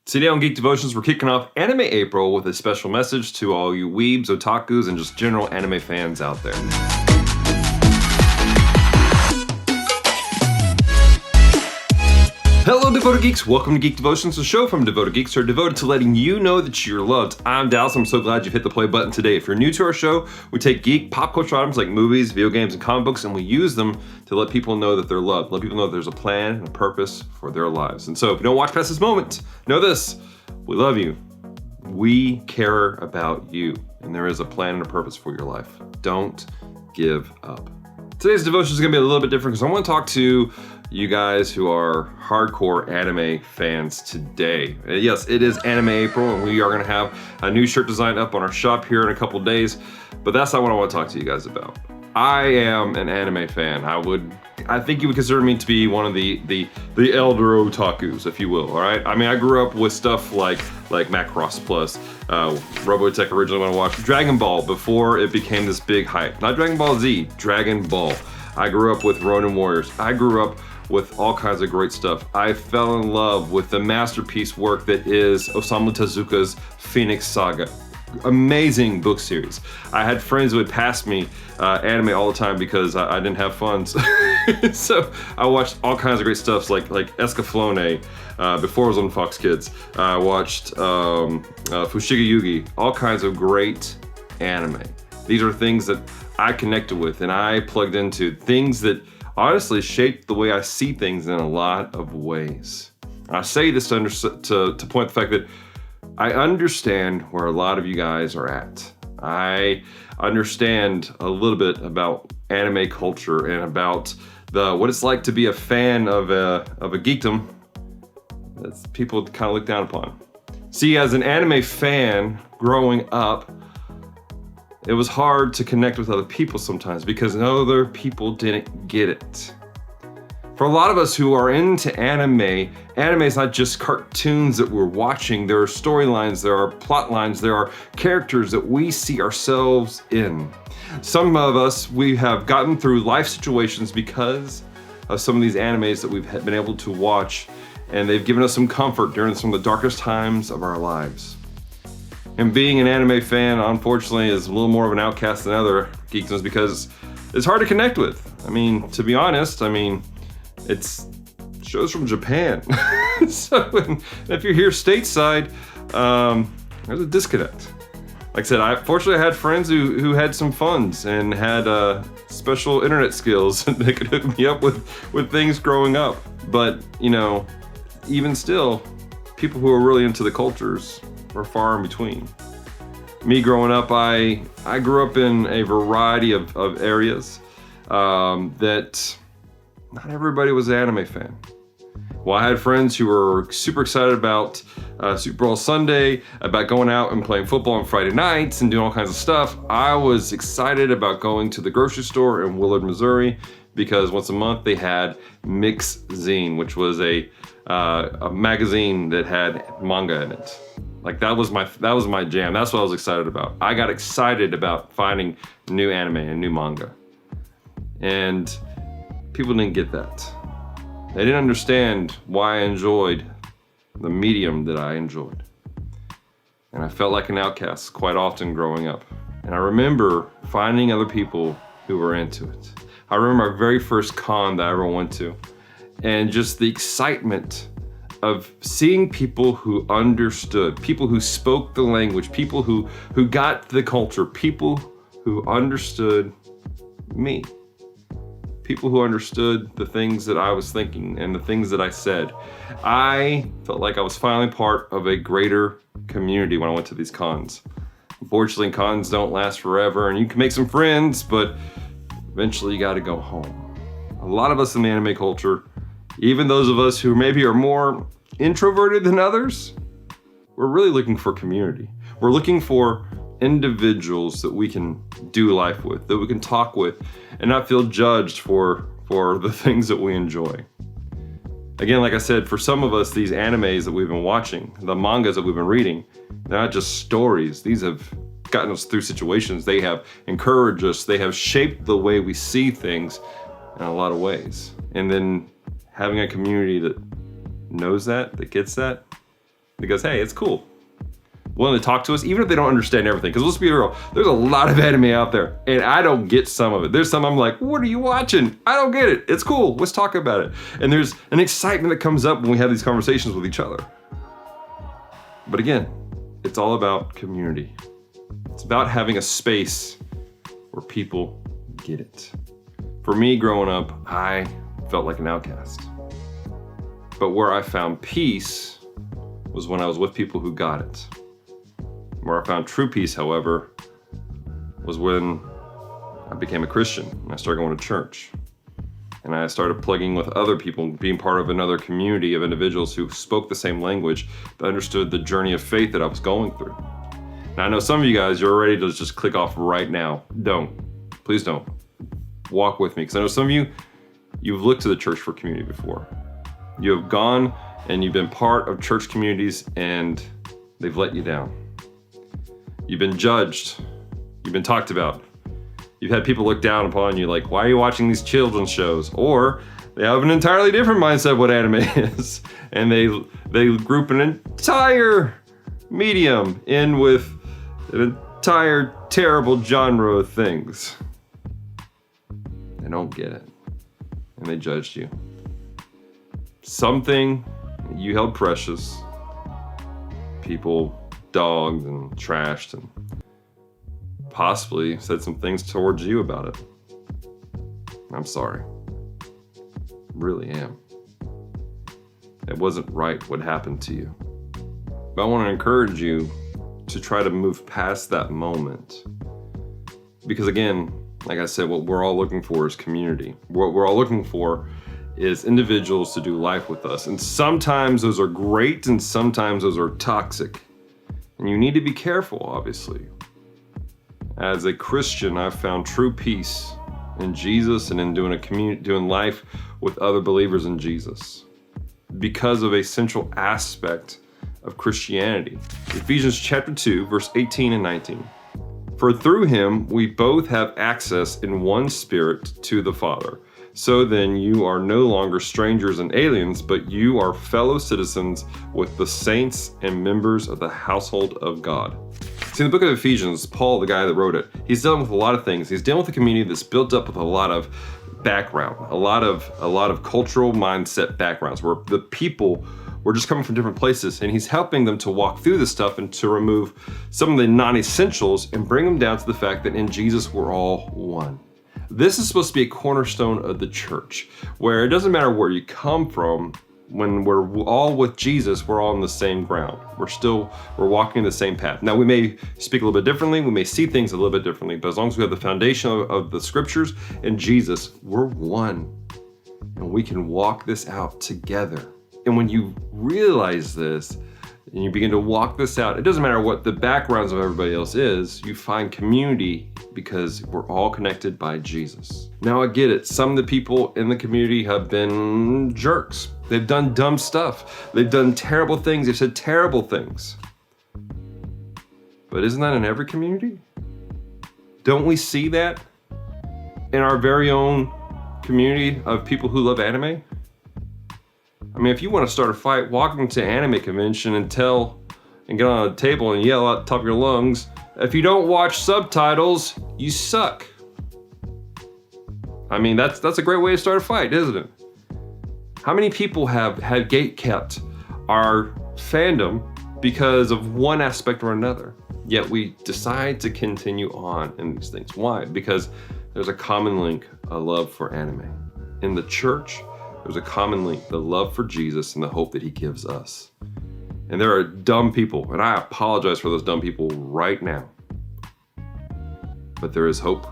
Today on Geek Devotions, we're kicking off Anime April with a special message to all you weebs, otakus, and just general anime fans out there. Hello, Devoted Geeks. Welcome to Geek Devotions, a show from Devoted Geeks who are devoted to letting you know that you're loved. I'm Dalton. I'm so glad you've hit the play button today. If you're new to our show, we take geek pop culture items like movies, video games, and comic books, and we use them to let people know that they're loved. Let people know that there's a plan and a purpose for their lives. And so if you don't watch past this moment, know this. We love you. We care about you. And there is a plan and a purpose for your life. Don't give up. Today's devotion is going to be a little bit different because I want to talk to you guys who are hardcore anime fans today. Yes, it is Anime April, and we are going to have a new shirt design up on our shop here in a couple days, but that's not what I want to talk to you guys about. I am an anime fan. I think you would consider me to be one of the elder otakus, if you will, all right? I mean, I grew up with stuff like Macross Plus, Robotech originally when I watched Dragon Ball before it became this big hype. Not Dragon Ball Z, Dragon Ball. I grew up with Ronin Warriors. I grew up with all kinds of great stuff. I fell in love with the masterpiece work that is Osamu Tezuka's Phoenix Saga. Amazing book series. I had friends who would pass me anime all the time because I didn't have funds. So I watched all kinds of great stuff like Escaflowne before I was on Fox Kids. I watched Fushiga Yugi, all kinds of great anime. These are things that I connected with and I plugged into, things that honestly shaped the way I see things in a lot of ways. I say this to point the fact that I understand where a lot of you guys are at. I understand a little bit about anime culture and about what it's like to be a fan of a geekdom that people kind of look down upon. See, as an anime fan growing up, it was hard to connect with other people sometimes because other people didn't get it. For a lot of us who are into anime is not just cartoons that we're watching. There are storylines, there are plot lines, there are characters that we see ourselves in. Some of us, we have gotten through life situations because of some of these animes that we've been able to watch, and they've given us some comfort during some of the darkest times of our lives. And being an anime fan, unfortunately, is a little more of an outcast than other geekdoms because it's hard to connect with. I mean, to be honest, it's shows from Japan. So if you're here stateside, there's a disconnect. Like I said, I had friends who had some funds and had special internet skills that could hook me up with things growing up. But, even still, people who are really into the cultures were far in between. Me growing up, I grew up in a variety of areas that not everybody was an anime fan. Well, I had friends who were super excited about Super Bowl Sunday, about going out and playing football on Friday nights and doing all kinds of stuff. I was excited about going to the grocery store in Willard, Missouri, because once a month they had Mix Zine, which was a magazine that had manga in it. Like that was my jam. That's what I was excited about. I got excited about finding new anime and new manga. And people didn't get that. They didn't understand why I enjoyed the medium that I enjoyed. And I felt like an outcast quite often growing up. And I remember finding other people who were into it. I remember my very first con that I ever went to. And just the excitement of seeing people who understood, people who spoke the language, people who got the culture, people who understood me. People who understood the things that I was thinking and the things that I said. I felt like I was finally part of a greater community when I went to these cons. Unfortunately, cons don't last forever and you can make some friends, but eventually you gotta go home. A lot of us in the anime culture, even those of us who maybe are more introverted than others, we're really looking for community. We're looking for individuals that we can do life with, that we can talk with, and not feel judged for the things that we enjoy. Again, like I said, for some of us, these animes that we've been watching, the mangas that we've been reading, they're not just stories. These have gotten us through situations. They have encouraged us. They have shaped the way we see things in a lot of ways. And then having a community that knows that gets that, that goes, hey, it's cool. Willing to talk to us, even if they don't understand everything. Because let's be real, there's a lot of anime out there, and I don't get some of it. There's some I'm like, what are you watching? I don't get it. It's cool. Let's talk about it. And there's an excitement that comes up when we have these conversations with each other. But again, it's all about community. It's about having a space where people get it. For me, growing up, I felt like an outcast. But where I found peace was when I was with people who got it. Where I found true peace, however, was when I became a Christian and I started going to church. And I started plugging with other people, being part of another community of individuals who spoke the same language, but understood the journey of faith that I was going through. Now, I know some of you guys, you're ready to just click off right now. Don't. Please don't. Walk with me, because I know some of you, you've looked to the church for community before. You have gone and you've been part of church communities and they've let you down. You've been judged. You've been talked about. You've had people look down upon you like, why are you watching these children's shows? Or they have an entirely different mindset of what anime is. And they group an entire medium in with an entire terrible genre of things. They don't get it. And they judged you. Something you held precious, people dogged and trashed and possibly said some things towards you about it. I'm sorry. Really am. It wasn't right what happened to you. But I want to encourage you to try to move past that moment. Because again, like I said, what we're all looking for is community. What we're all looking for is individuals to do life with us. And sometimes those are great and sometimes those are toxic. And you need to be careful, obviously. As a Christian, I've found true peace in Jesus and in doing life with other believers in Jesus because of a central aspect of Christianity. Ephesians chapter 2, verse 18 and 19. For through him we both have access in one spirit to the Father. So then you are no longer strangers and aliens, but you are fellow citizens with the saints and members of the household of God. See, in the book of Ephesians, Paul, the guy that wrote it, he's dealing with a lot of things. He's dealing with a community that's built up with a lot of background, a lot of cultural mindset backgrounds, where the people were just coming from different places, and he's helping them to walk through this stuff and to remove some of the non-essentials and bring them down to the fact that in Jesus we're all one. This is supposed to be a cornerstone of the church, where it doesn't matter where you come from. When we're all with Jesus, we're all on the same ground. We're walking the same path. Now, we may speak a little bit differently. We may see things a little bit differently, but as long as we have the foundation of the scriptures and Jesus, we're one. And we can walk this out together. And when you realize this, and you begin to walk this out, it doesn't matter what the backgrounds of everybody else is, you find community because we're all connected by Jesus. Now I get it, some of the people in the community have been jerks. They've done dumb stuff. They've done terrible things. They've said terrible things. But isn't that in every community? Don't we see that in our very own community of people who love anime? I mean, if you want to start a fight, walk into an anime convention and get on a table and yell out the top of your lungs, if you don't watch subtitles, you suck. I mean, that's a great way to start a fight, isn't it? How many people have gatekept our fandom because of one aspect or another? Yet we decide to continue on in these things. Why? Because there's a common link, a love for anime. In the church, there's a common link, the love for Jesus and the hope that he gives us. And there are dumb people, and I apologize for those dumb people right now. But there is hope.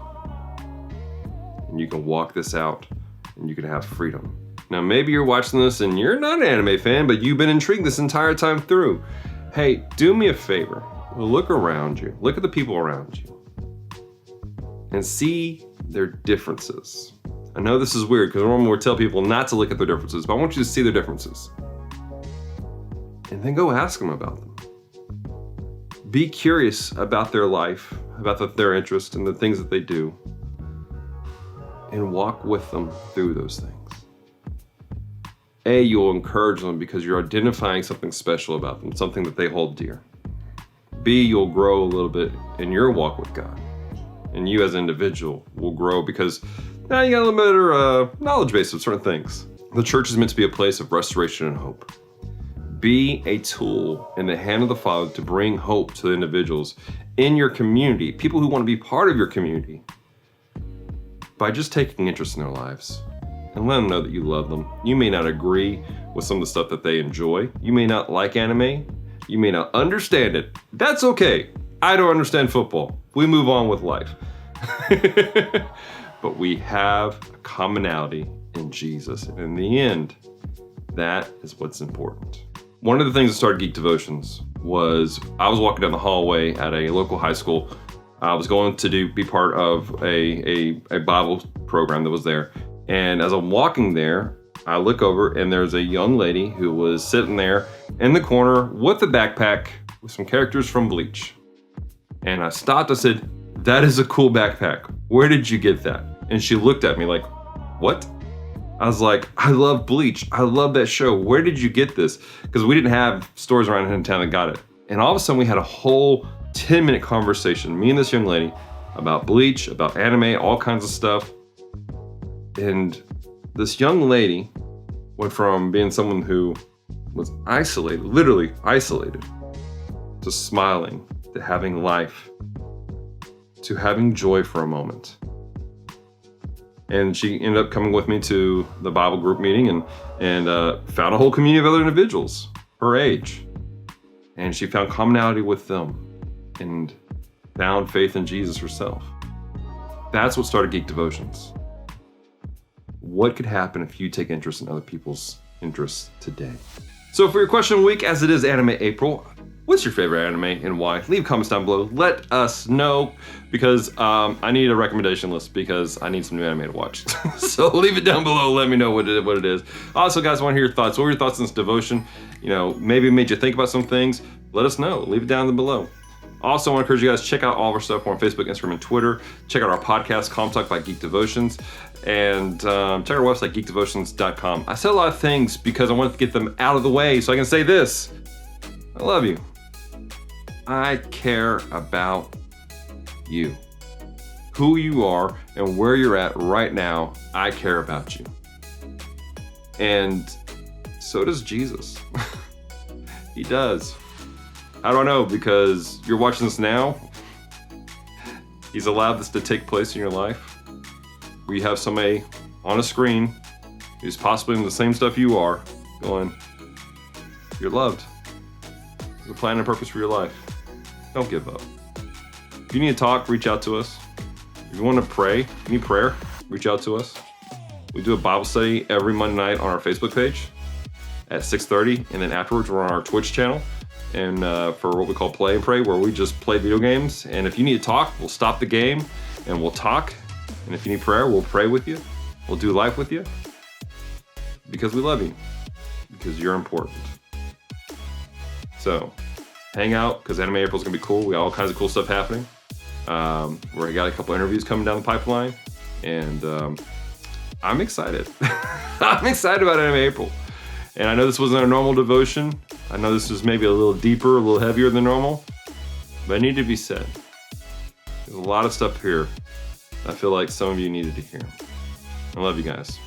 And you can walk this out, and you can have freedom. Now, maybe you're watching this and you're not an anime fan, but you've been intrigued this entire time through. Hey, do me a favor. Look around you. Look at the people around you. And see their differences. I know this is weird because normally we tell people not to look at their differences, but I want you to see their differences. And then go ask them about them. Be curious about their life, about their interests and the things that they do. And walk with them through those things. A, you'll encourage them because you're identifying something special about them, something that they hold dear. B, you'll grow a little bit in your walk with God. And you as an individual will grow because now you got a little better knowledge base of certain things. The church is meant to be a place of restoration and hope. Be a tool in the hand of the Father to bring hope to the individuals in your community, people who want to be part of your community, by just taking interest in their lives and let them know that you love them. You may not agree with some of the stuff that they enjoy. You may not like anime. You may not understand it. That's okay. I don't understand football. We move on with life. But we have a commonality in Jesus. And in the end, that is what's important. One of the things that started Geek Devotions was I was walking down the hallway at a local high school. I was going to be part of a Bible program that was there. And as I'm walking there, I look over and there's a young lady who was sitting there in the corner with a backpack with some characters from Bleach. And I stopped, I said, "That is a cool backpack. Where did you get that?" And she looked at me like, "What?" I was like, "I love Bleach. I love that show. Where did you get this?" Because we didn't have stores around in town that got it. And all of a sudden we had a whole 10-minute conversation, me and this young lady, about Bleach, about anime, all kinds of stuff. And this young lady went from being someone who was isolated, literally isolated, to smiling, to having life, to having joy for a moment. And she ended up coming with me to the Bible group meeting and found a whole community of other individuals her age. And she found commonality with them and found faith in Jesus herself. That's what started Geek Devotions. What could happen if you take interest in other people's interests today? So for your question of the week, as it is Anime April, what's your favorite anime and why? Leave comments down below. Let us know because I need a recommendation list because I need some new anime to watch. So leave it down below. Let me know what it is. Also, guys, I want to hear your thoughts. What were your thoughts on this devotion? You know, maybe it made you think about some things. Let us know. Leave it down below. Also, I want to encourage you guys to check out all of our stuff on Facebook, Instagram, and Twitter. Check out our podcast, Comm Talk by Geek Devotions. And check out our website, geekdevotions.com. I said a lot of things because I wanted to get them out of the way so I can say this. I love you. I care about you. Who you are and where you're at right now, I care about you. And so does Jesus. He does. I don't know, because you're watching this now. He's allowed this to take place in your life. We have somebody on a screen who's possibly in the same stuff you are, going, "You're loved. There's a plan and purpose for your life. Don't give up." If you need to talk, reach out to us. If you want to pray, need prayer, reach out to us. We do a Bible study every Monday night on our Facebook page at 6:30, and then afterwards we're on our Twitch channel. And for what we call Play and Pray, where we just play video games. And if you need to talk, we'll stop the game and we'll talk. And if you need prayer, we'll pray with you. We'll do life with you. Because we love you. Because you're important. So, hang out, because Anime April is going to be cool. We got all kinds of cool stuff happening. We got a couple interviews coming down the pipeline. And I'm excited. I'm excited about Anime April. And I know this wasn't our normal devotion. I know this was maybe a little deeper, a little heavier than normal, but it needed to be said. There's a lot of stuff here I feel like some of you needed to hear. I love you guys.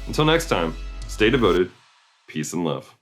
Until next time, stay devoted, peace and love.